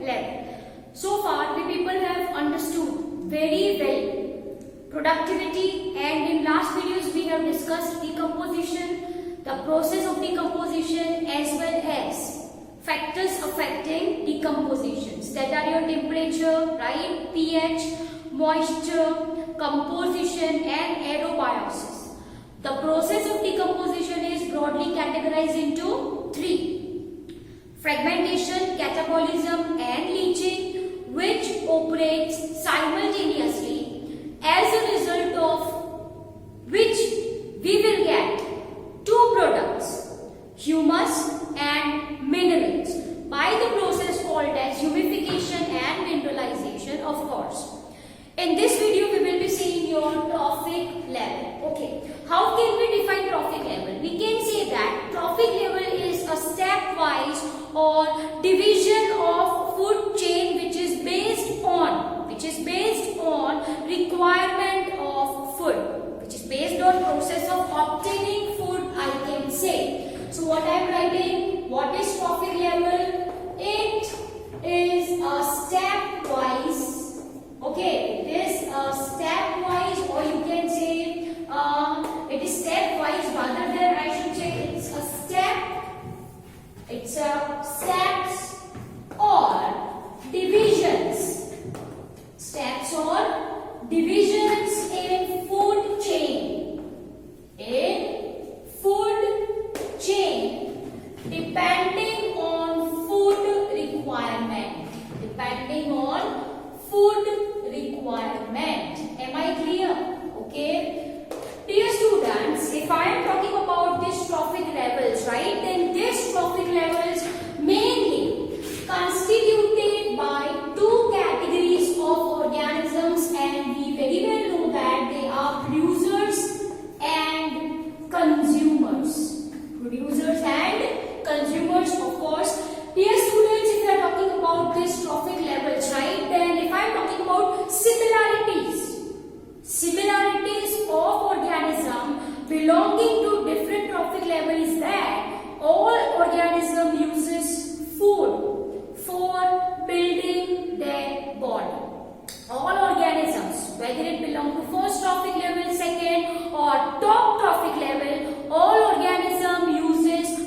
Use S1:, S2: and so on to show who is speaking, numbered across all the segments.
S1: level. So far, we people have understood very well productivity, and in last videos we have discussed decomposition, the process of decomposition, as well as factors affecting decompositions, that are your temperature, right, pH, moisture, composition and aerobiosis. The process of decomposition is broadly categorized into three: fragmentation, catabolism and leaching, which operates simultaneously, as a result of which we will get two products, humus and minerals, by the process called as humification and mineralization, of course. In this video, we will be seeing your trophic level. Okay, how can we define trophic level? We can say that trophic level is a stepwise or division of food chain which is based on requirement of food, which is based on process of obtaining food, I can say. So what I am writing, what is trophic level? It is a stepwise, okay, it is a stepwise, or you can say it is stepwise, rather than I should say it's a steps or divisions, steps or divisions in food chain, depending on food requirement, am I clear? Okay, dear students, if I am talking about these trophic levels, right, then these trophic levels mainly constituted by two categories of organisms, and we very well know that they are producers and consumers. Of course. Dear students, if you are talking about these trophic levels, right, then if I am talking about similarities of organism belonging to different trophic level is that all organism uses food for building their body. All organisms, whether it belong to first trophic level, second or top trophic level, all organism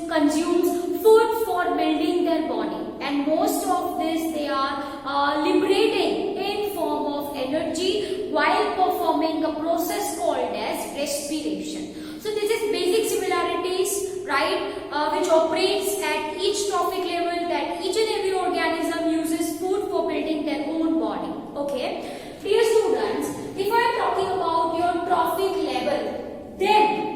S1: consumes food for building their body, and most of this they are liberating in form of energy while performing a process called as respiration. So this is basic similarities, right, which operates at each trophic level, that each and every organism uses food for building their own body. Okay, dear students, if I am talking about your trophic level, then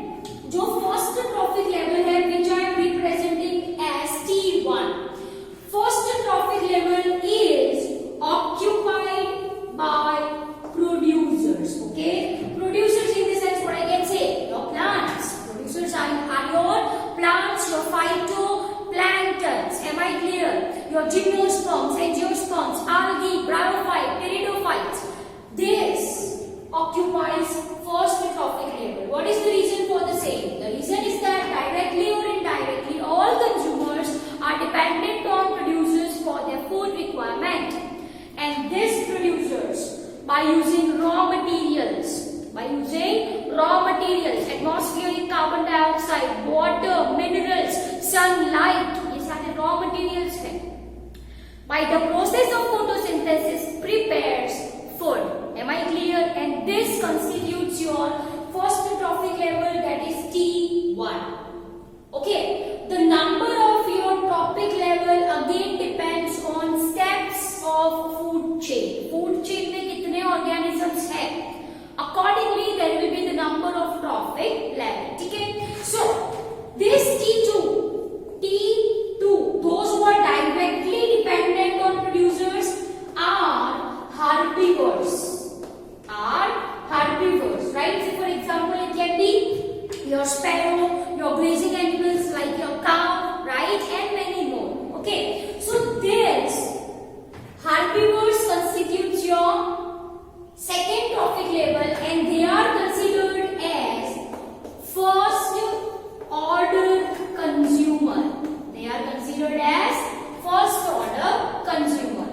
S1: जो first trophic level है, which I am representing as T1. First trophic level is occupied by producers. Okay, producers in the sense, what I can say, your plants. Producers are your plants, your phytoplanktons. Am I clear? Your gymnosperms, angiosperms, algae, bryophyte, pteridophytes. This occupies first trophic level. What is the reason for the same? The reason is that directly or indirectly all consumers are dependent on producers for their food requirement, and these producers, by using raw materials, atmospheric carbon dioxide, water, minerals, sunlight, ये सारे raw materials हैं, by the process of photosynthesis prepares food. Am I clear? And this constitutes your first trophic level, that is T1. Okay, the number of your trophic level again depends on steps of food chain. Food chain में कितने organisms हैं? Accordingly, there will be the number of trophic level. ठीक है? So this T2, those who are directly dependent on producers are herbivores. Right? So for example, it can be your sparrow, your grazing animals like your cow, right, and many more. Okay, so this herbivores constitutes your second trophic level, and they are considered as first order consumer. They are considered as first order consumer.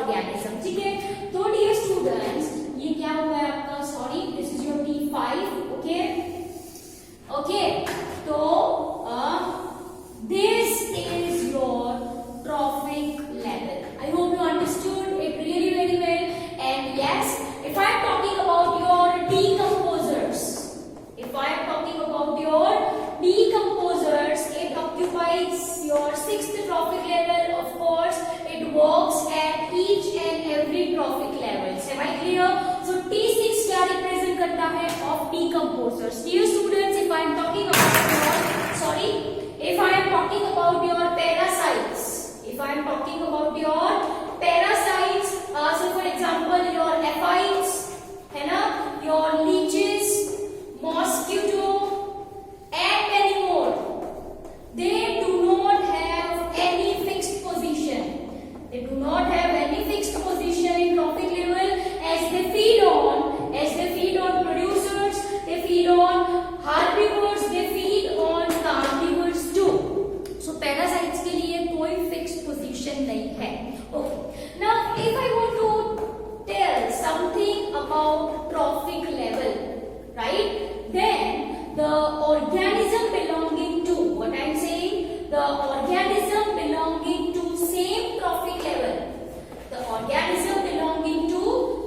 S1: Organism, ठीक है। तो dear students, ये क्या हुआ है आपका, sorry this is your T5, okay okay. तो this is your trophic level. I hope you understood it really very well. And yes, if I am talking about your decomposers, if I am talking about your decomposers, it occupies your 6th trophic level. Of course, it works at each and every trophic level. Am I clear? So T6 क्या represent करता है of decomposers. Dear students, if I am talking about your, sorry, if I am talking about your parasites, if I am talking about your parasites, so for example your aphids, है ना, your leeches, mosquito and many more, they do not have any fixed position. They do not have any fixed position in trophic level as they feed on producers, they feed on herbivores, they feed on carnivores too. So parasites के लिए कोई fixed position नहीं है. Okay. Now if I want to tell something about trophic level, right? Then the organism belonging to, what I am saying, the organism belonging to same trophic level, the organism belonging to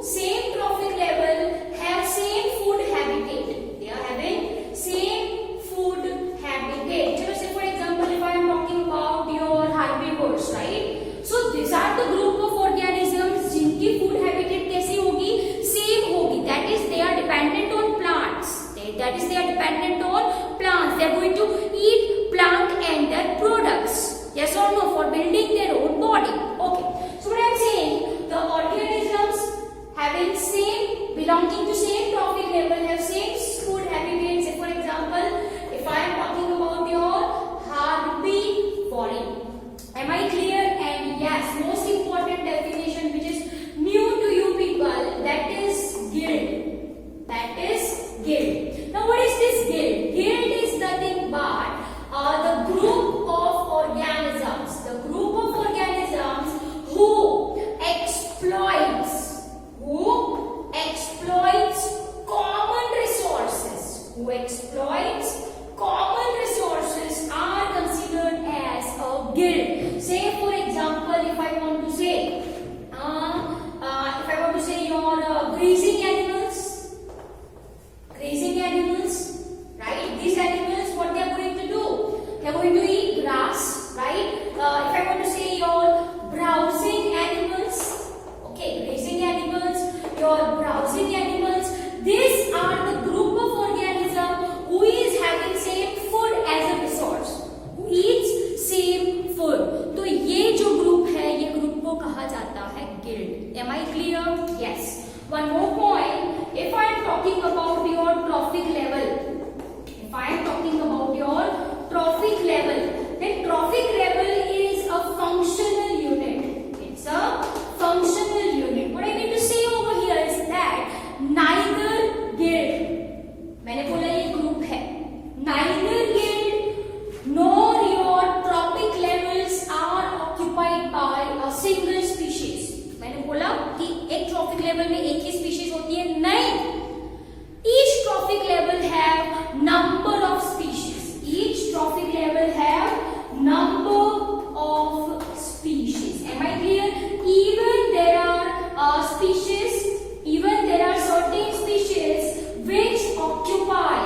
S1: same trophic level have same food habitat. They are having same food habitat. So say for example, if I am talking about your herbivores, right? So these are the group of organisms जिनकी food habitat कैसी होगी, same होगी. That is they are dependent on plants. That is they are dependent on plants. They are going to eat plant and their products. Yes or no? For building their own body. Okay. So what I am saying, the organisms having same, belonging to same trophic level have same food habitats. Say for example, if I am talking about your herbivore. Am I clear? And yes, most important definition which is new to you people, that is guild. That is guild. Now what is this guild? Guild is nothing but the group of organisms. The group of organisms who exploits common resources. Who exploits common resources are considered as a guild. Say for example, if I want to say your grazing animals, right? These animals, what they are going to do? They are going to eat grass, right? If I want to say your browsing animals, okay, grazing animals, your browsing animals, these are the group of organism who is having same food as a resource, who eats same food. तो ये जो group है, ये group को कहा जाता है guild. Am I clear? Yes. One more point. If I am talking about your trophic level, then trophic level is a functional unit. It's a functional unit. What I mean to say over here is that neither guild, मैंने बोला ये group है, neither guild nor your trophic levels are occupied by a single species. मैंने बोला कि एक trophic level में एक ही species होती है, नहीं. Each trophic level have number of species. Each trophic level have number of species. Am I clear? Even there are certain species which occupy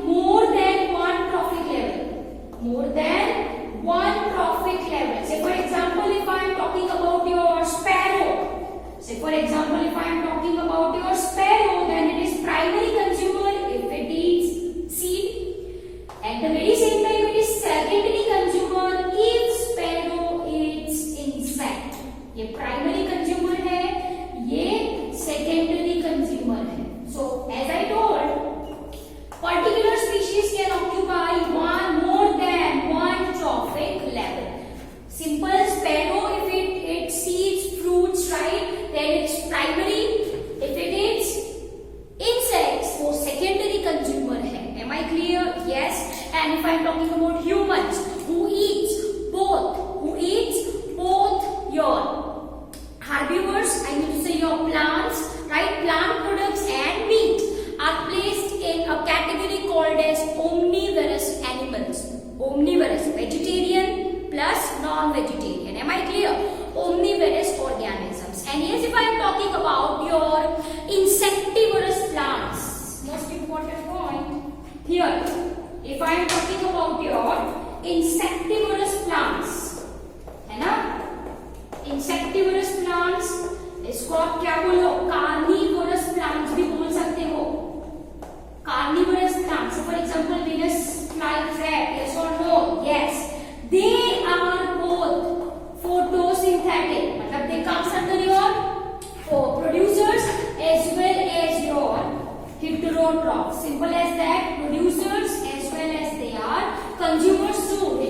S1: more than one trophic level. More than one trophic level. Say for example, if I am talking about your sparrow. Say for example, if I am talking about your sparrow, then it is primary consumer if it eats seed. At the very same time, it is secondary consumer if sparrow eats insect. ये primary consumer है, ये secondary consumer है. So as I told, particular species can occupy more than one trophic level. Simple sparrow, if it eats seeds, fruits, right? Then it's primary. If it eats insects, वो secondary consumer है. Am I clear? Yes. And if I am talking about humans who eats both your And yes, if I am talking about your insectivorous plants, most important point here, if I am talking about your insectivorous plants, है ना, insectivorous plants, इसको आप क्या बोलो, carnivorous plants भी बोल सकते हो, carnivorous plants. So for example, Venus flytrap, yes or no? Yes. They are both photosynthetic, मतलब they comes under your producers as well as your heterotrophs. Simple as that. Producers as well as they are consumers too.